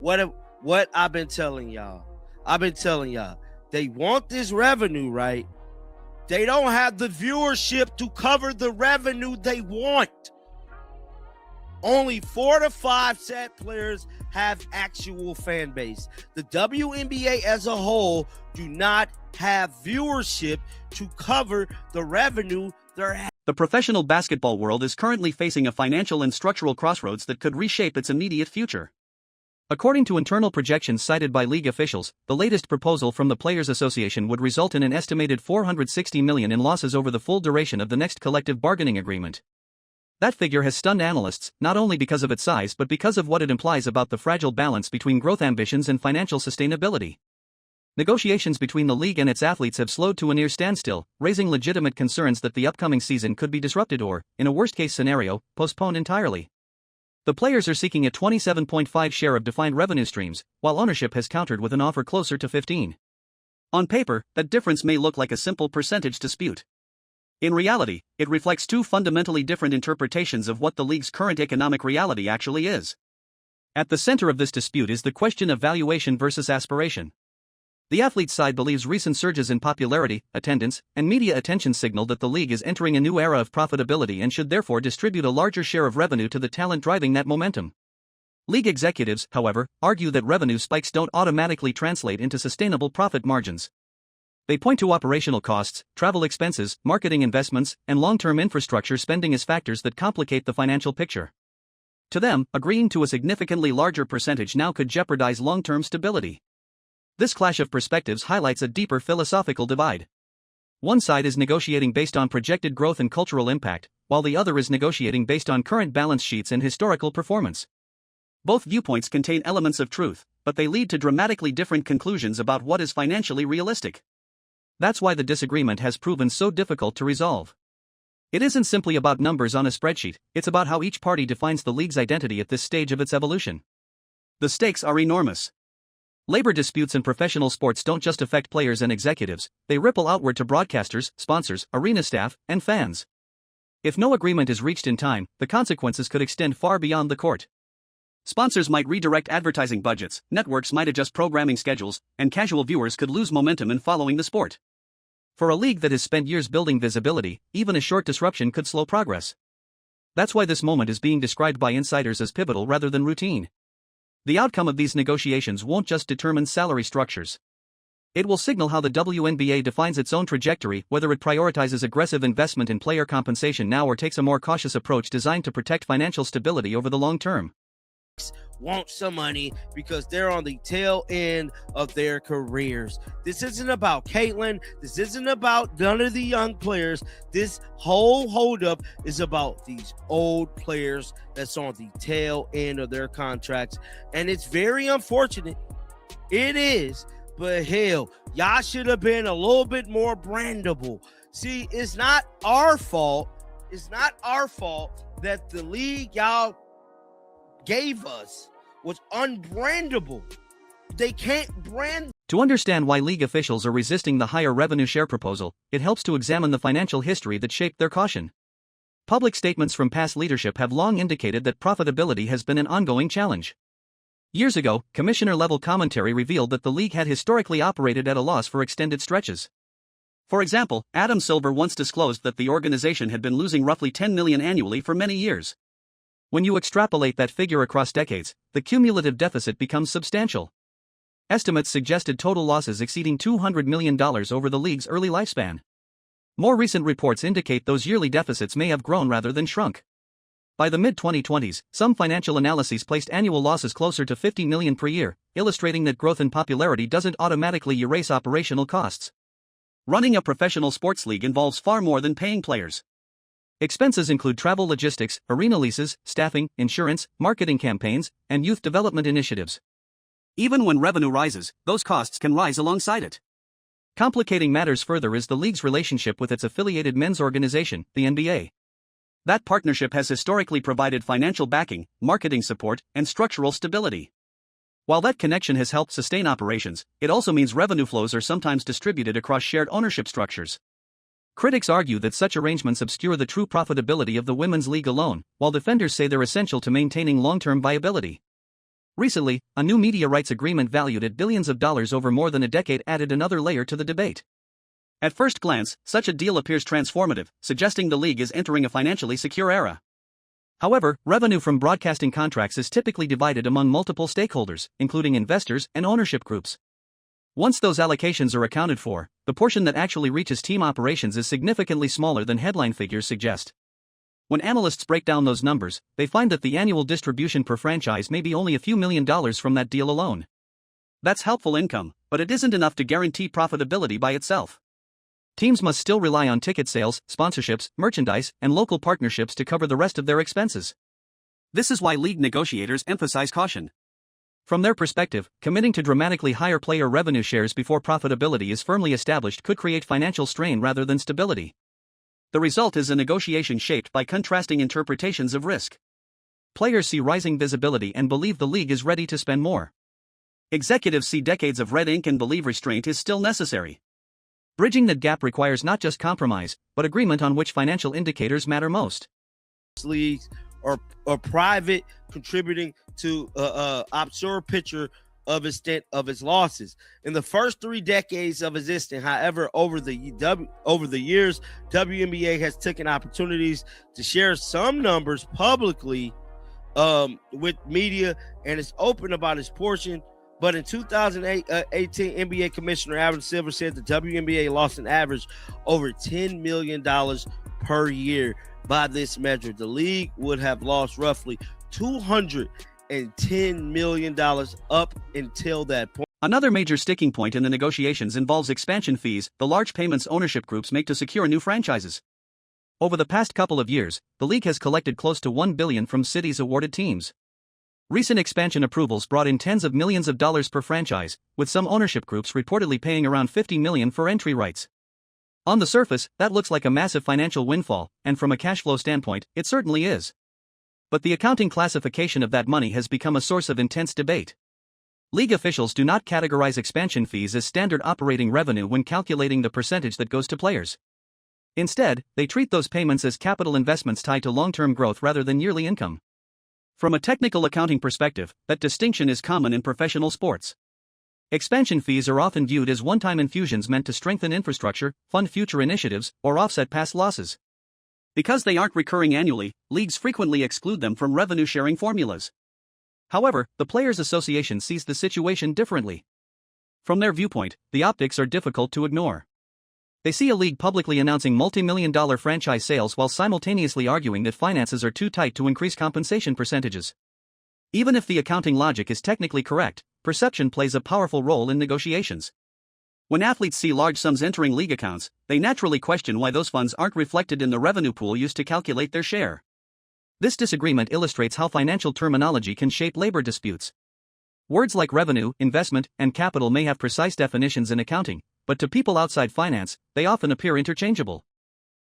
What I've been telling y'all. They want this revenue, right? They don't have the viewership to cover the revenue they want. Only 4 to 5 set players have actual fan base. The WNBA as a whole do not have viewership to cover the revenue they're having. The professional basketball world is currently facing a financial and structural crossroads that could reshape its immediate future. According to internal projections cited by league officials, the latest proposal from the Players Association would result in an estimated $460 million in losses over the full duration of the next collective bargaining agreement. That figure has stunned analysts, not only because of its size but because of what it implies about the fragile balance between growth ambitions and financial sustainability. Negotiations between the league and its athletes have slowed to a near standstill, raising legitimate concerns that the upcoming season could be disrupted or, in a worst-case scenario, postponed entirely. The players are seeking a 27.5% share of defined revenue streams, while ownership has countered with an offer closer to 15%. On paper, that difference may look like a simple percentage dispute. In reality, it reflects two fundamentally different interpretations of what the league's current economic reality actually is. At the center of this dispute is the question of valuation versus aspiration. The athlete's side believes recent surges in popularity, attendance, and media attention signal that the league is entering a new era of profitability and should therefore distribute a larger share of revenue to the talent driving that momentum. League executives, however, argue that revenue spikes don't automatically translate into sustainable profit margins. They point to operational costs, travel expenses, marketing investments, and long-term infrastructure spending as factors that complicate the financial picture. To them, agreeing to a significantly larger percentage now could jeopardize long-term stability. This clash of perspectives highlights a deeper philosophical divide. One side is negotiating based on projected growth and cultural impact, while the other is negotiating based on current balance sheets and historical performance. Both viewpoints contain elements of truth, but they lead to dramatically different conclusions about what is financially realistic. That's why the disagreement has proven so difficult to resolve. It isn't simply about numbers on a spreadsheet, it's about how each party defines the league's identity at this stage of its evolution. The stakes are enormous. Labor disputes in professional sports don't just affect players and executives, they ripple outward to broadcasters, sponsors, arena staff, and fans. If no agreement is reached in time, the consequences could extend far beyond the court. Sponsors might redirect advertising budgets, networks might adjust programming schedules, and casual viewers could lose momentum in following the sport. For a league that has spent years building visibility, even a short disruption could slow progress. That's why this moment is being described by insiders as pivotal rather than routine. The outcome of these negotiations won't just determine salary structures. It will signal how the WNBA defines its own trajectory, whether it prioritizes aggressive investment in player compensation now or takes a more cautious approach designed to protect financial stability over the long term. Want some money because they're on the tail end of their careers. This isn't about Caitlin. This isn't about none of the young players. This whole holdup is about these old players that's on the tail end of their contracts. And it's very unfortunate. It is. But hell, y'all should have been a little bit more brandable. See, it's not our fault. It's not our fault that the league y'all gave us was unbrandable. They can't brand. To understand why league officials are resisting the higher revenue share proposal, it helps to examine the financial history that shaped their caution. Public statements from past leadership have long indicated that profitability has been an ongoing challenge. Years ago, commissioner-level commentary revealed that the league had historically operated at a loss for extended stretches. For example, Adam Silver once disclosed that the organization had been losing roughly $10 million annually for many years. When you extrapolate that figure across decades, the cumulative deficit becomes substantial. Estimates suggested total losses exceeding $200 million over the league's early lifespan. More recent reports indicate those yearly deficits may have grown rather than shrunk. By the mid-2020s, some financial analyses placed annual losses closer to $50 million per year, illustrating that growth in popularity doesn't automatically erase operational costs. Running a professional sports league involves far more than paying players. Expenses include travel logistics, arena leases, staffing, insurance, marketing campaigns, and youth development initiatives. Even when revenue rises, those costs can rise alongside it. Complicating matters further is the league's relationship with its affiliated men's organization, the NBA. That partnership has historically provided financial backing, marketing support, and structural stability. While that connection has helped sustain operations, it also means revenue flows are sometimes distributed across shared ownership structures. Critics argue that such arrangements obscure the true profitability of the women's league alone, while defenders say they're essential to maintaining long-term viability. Recently, a new media rights agreement valued at billions of dollars over more than a decade added another layer to the debate. At first glance, such a deal appears transformative, suggesting the league is entering a financially secure era. However, revenue from broadcasting contracts is typically divided among multiple stakeholders, including investors and ownership groups. Once those allocations are accounted for, the portion that actually reaches team operations is significantly smaller than headline figures suggest. When analysts break down those numbers, they find that the annual distribution per franchise may be only a few $1,000,000 from that deal alone. That's helpful income, but it isn't enough to guarantee profitability by itself. Teams must still rely on ticket sales, sponsorships, merchandise, and local partnerships to cover the rest of their expenses. This is why league negotiators emphasize caution. From their perspective, committing to dramatically higher player revenue shares before profitability is firmly established could create financial strain rather than stability. The result is a negotiation shaped by contrasting interpretations of risk. Players see rising visibility and believe the league is ready to spend more. Executives see decades of red ink and believe restraint is still necessary. Bridging that gap requires not just compromise, but agreement on which financial indicators matter most. Leagues are private, contributing to obscure picture of extent of its losses. In the first 3 decades of existence, however, over the years, WNBA has taken opportunities to share some numbers publicly with media and is open about its portion. But in 2018, NBA Commissioner Adam Silver said the WNBA lost an average over $10 million per year. By this measure, the league would have lost roughly $210 million up until that point. Another major sticking point in the negotiations involves expansion fees, the large payments ownership groups make to secure new franchises. Over the past couple of years, the league has collected close to $1 billion from cities awarded teams. Recent expansion approvals brought in tens of millions of dollars per franchise, with some ownership groups reportedly paying around $50 million for entry rights. On the surface, that looks like a massive financial windfall, and from a cash flow standpoint, it certainly is. But the accounting classification of that money has become a source of intense debate. League officials do not categorize expansion fees as standard operating revenue when calculating the percentage that goes to players. Instead, they treat those payments as capital investments tied to long-term growth rather than yearly income. From a technical accounting perspective, that distinction is common in professional sports. Expansion fees are often viewed as one-time infusions meant to strengthen infrastructure, fund future initiatives, or offset past losses. Because they aren't recurring annually, leagues frequently exclude them from revenue-sharing formulas. However, the Players Association sees the situation differently. From their viewpoint, the optics are difficult to ignore. They see a league publicly announcing multi-million-dollar franchise sales while simultaneously arguing that finances are too tight to increase compensation percentages. Even if the accounting logic is technically correct, perception plays a powerful role in negotiations. When athletes see large sums entering league accounts, they naturally question why those funds aren't reflected in the revenue pool used to calculate their share. This disagreement illustrates how financial terminology can shape labor disputes. Words like revenue, investment, and capital may have precise definitions in accounting, but to people outside finance, they often appear interchangeable.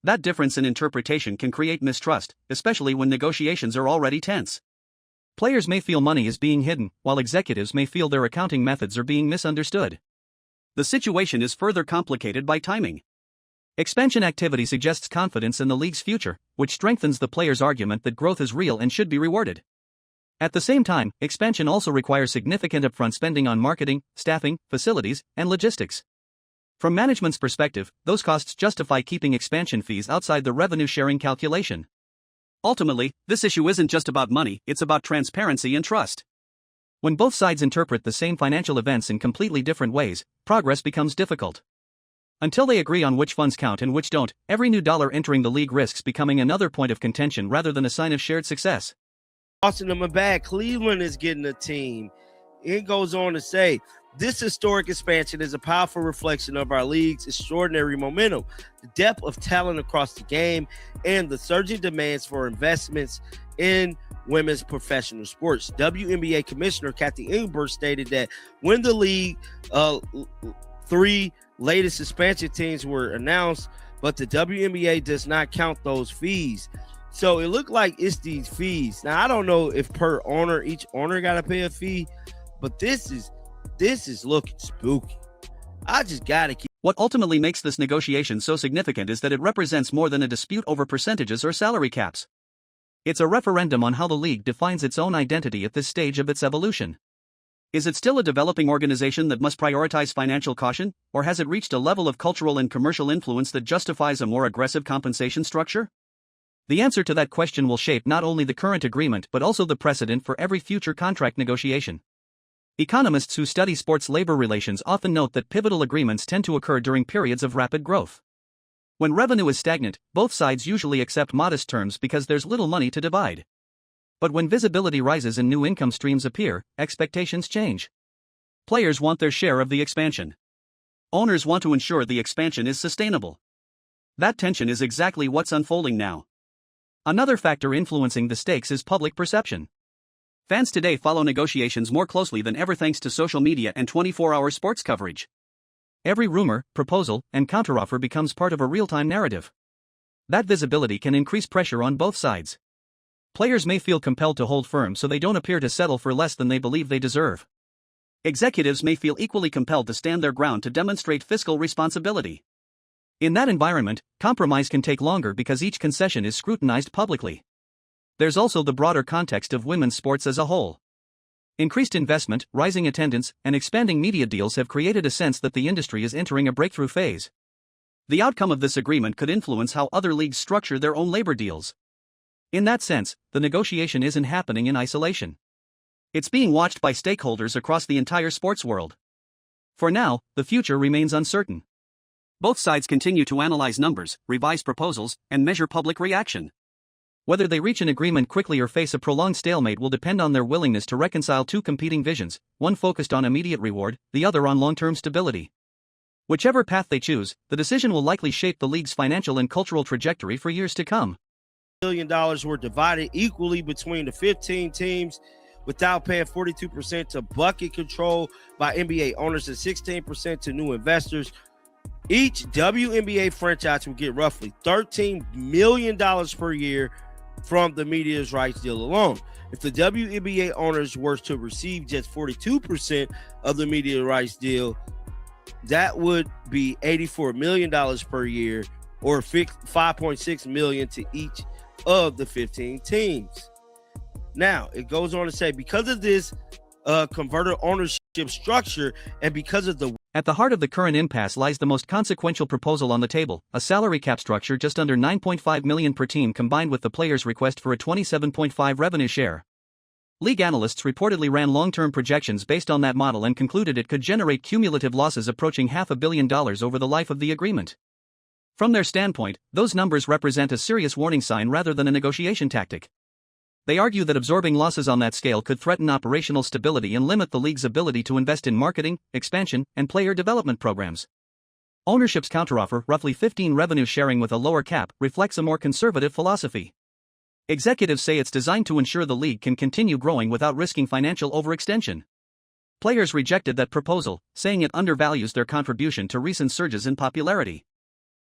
That difference in interpretation can create mistrust, especially when negotiations are already tense. Players may feel money is being hidden, while executives may feel their accounting methods are being misunderstood. The situation is further complicated by timing. Expansion activity suggests confidence in the league's future, which strengthens the players' argument that growth is real and should be rewarded. At the same time, expansion also requires significant upfront spending on marketing, staffing, facilities, and logistics. From management's perspective, those costs justify keeping expansion fees outside the revenue-sharing calculation. Ultimately, this issue isn't just about money, it's about transparency and trust. When both sides interpret the same financial events in completely different ways, progress becomes difficult. Until they agree on which funds count and which don't, every new dollar entering the league risks becoming another point of contention rather than a sign of shared success. Tossing them a bag, Cleveland is getting a team. It goes on to say, this historic expansion is a powerful reflection of our league's extraordinary momentum, the depth of talent across the game, and the surging demands for investments in women's professional sports. WNBA Commissioner Kathy Engberg stated that when the league 3 latest expansion teams were announced, but the WNBA does not count those fees. So it looked like it's these fees. Now, I don't know if per owner, each owner got to pay a fee, but this is looking spooky. I just got to keep. What ultimately makes this negotiation so significant is that it represents more than a dispute over percentages or salary caps. It's a referendum on how the league defines its own identity at this stage of its evolution. Is it still a developing organization that must prioritize financial caution, or has it reached a level of cultural and commercial influence that justifies a more aggressive compensation structure? The answer to that question will shape not only the current agreement but also the precedent for every future contract negotiation. Economists who study sports labor relations often note that pivotal agreements tend to occur during periods of rapid growth. When revenue is stagnant, both sides usually accept modest terms because there's little money to divide. But when visibility rises and new income streams appear, expectations change. Players want their share of the expansion. Owners want to ensure the expansion is sustainable. That tension is exactly what's unfolding now. Another factor influencing the stakes is public perception. Fans today follow negotiations more closely than ever thanks to social media and 24-hour sports coverage. Every rumor, proposal, and counteroffer becomes part of a real-time narrative. That visibility can increase pressure on both sides. Players may feel compelled to hold firm so they don't appear to settle for less than they believe they deserve. Executives may feel equally compelled to stand their ground to demonstrate fiscal responsibility. In that environment, compromise can take longer because each concession is scrutinized publicly. There's also the broader context of women's sports as a whole. Increased investment, rising attendance, and expanding media deals have created a sense that the industry is entering a breakthrough phase. The outcome of this agreement could influence how other leagues structure their own labor deals. In that sense, the negotiation isn't happening in isolation. It's being watched by stakeholders across the entire sports world. For now, the future remains uncertain. Both sides continue to analyze numbers, revise proposals, and measure public reaction. Whether they reach an agreement quickly or face a prolonged stalemate will depend on their willingness to reconcile two competing visions, one focused on immediate reward, the other on long-term stability. Whichever path they choose, the decision will likely shape the league's financial and cultural trajectory for years to come. $1 billion were divided equally between the 15 teams without paying 42% to bucket control by NBA owners and 16% to new investors. Each WNBA franchise will get roughly $13 million per year from the media's rights deal alone. If the WNBA owners were to receive just 42% of the media rights deal, that would be $84 million per year, or $5.6 million to each of the 15 teams. Now, it goes on to say, because of this converter ownership structure and because of the At the heart of the current impasse lies the most consequential proposal on the table, a salary cap structure just under $9.5 million per team combined with the players' request for a $27.5 revenue share. League analysts reportedly ran long-term projections based on that model and concluded it could generate cumulative losses approaching $500 million over the life of the agreement. From their standpoint, those numbers represent a serious warning sign rather than a negotiation tactic. They argue that absorbing losses on that scale could threaten operational stability and limit the league's ability to invest in marketing, expansion, and player development programs. Ownership's counteroffer, roughly 15 revenue sharing with a lower cap, reflects a more conservative philosophy. Executives say it's designed to ensure the league can continue growing without risking financial overextension. Players rejected that proposal, saying it undervalues their contribution to recent surges in popularity.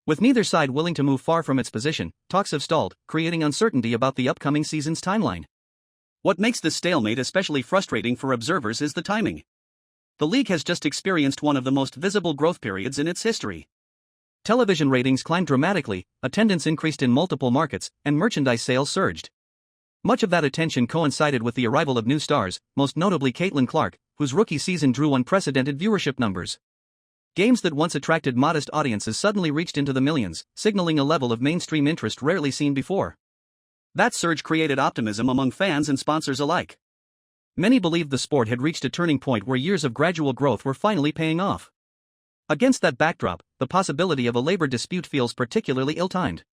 With neither side willing to move far from its position, talks have stalled, creating uncertainty about the upcoming season's timeline. What makes this stalemate especially frustrating for observers is the timing. The league has just experienced one of the most visible growth periods in its history. Television ratings climbed dramatically, attendance increased in multiple markets, and merchandise sales surged. Much of that attention coincided with the arrival of new stars, most notably Caitlin Clark, whose rookie season drew unprecedented viewership numbers. Games that once attracted modest audiences suddenly reached into the millions, signaling a level of mainstream interest rarely seen before. That surge created optimism among fans and sponsors alike. Many believed the sport had reached a turning point where years of gradual growth were finally paying off. Against that backdrop, the possibility of a labor dispute feels particularly ill-timed.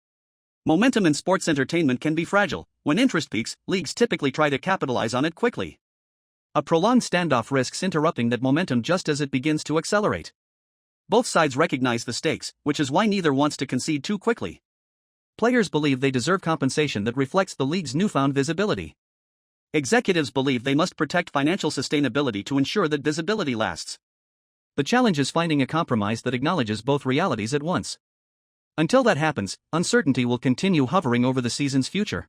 Momentum in sports entertainment can be fragile. When interest peaks, leagues typically try to capitalize on it quickly. A prolonged standoff risks interrupting that momentum just as it begins to accelerate. Both sides recognize the stakes, which is why neither wants to concede too quickly. Players believe they deserve compensation that reflects the league's newfound visibility. Executives believe they must protect financial sustainability to ensure that visibility lasts. The challenge is finding a compromise that acknowledges both realities at once. Until that happens, uncertainty will continue hovering over the season's future.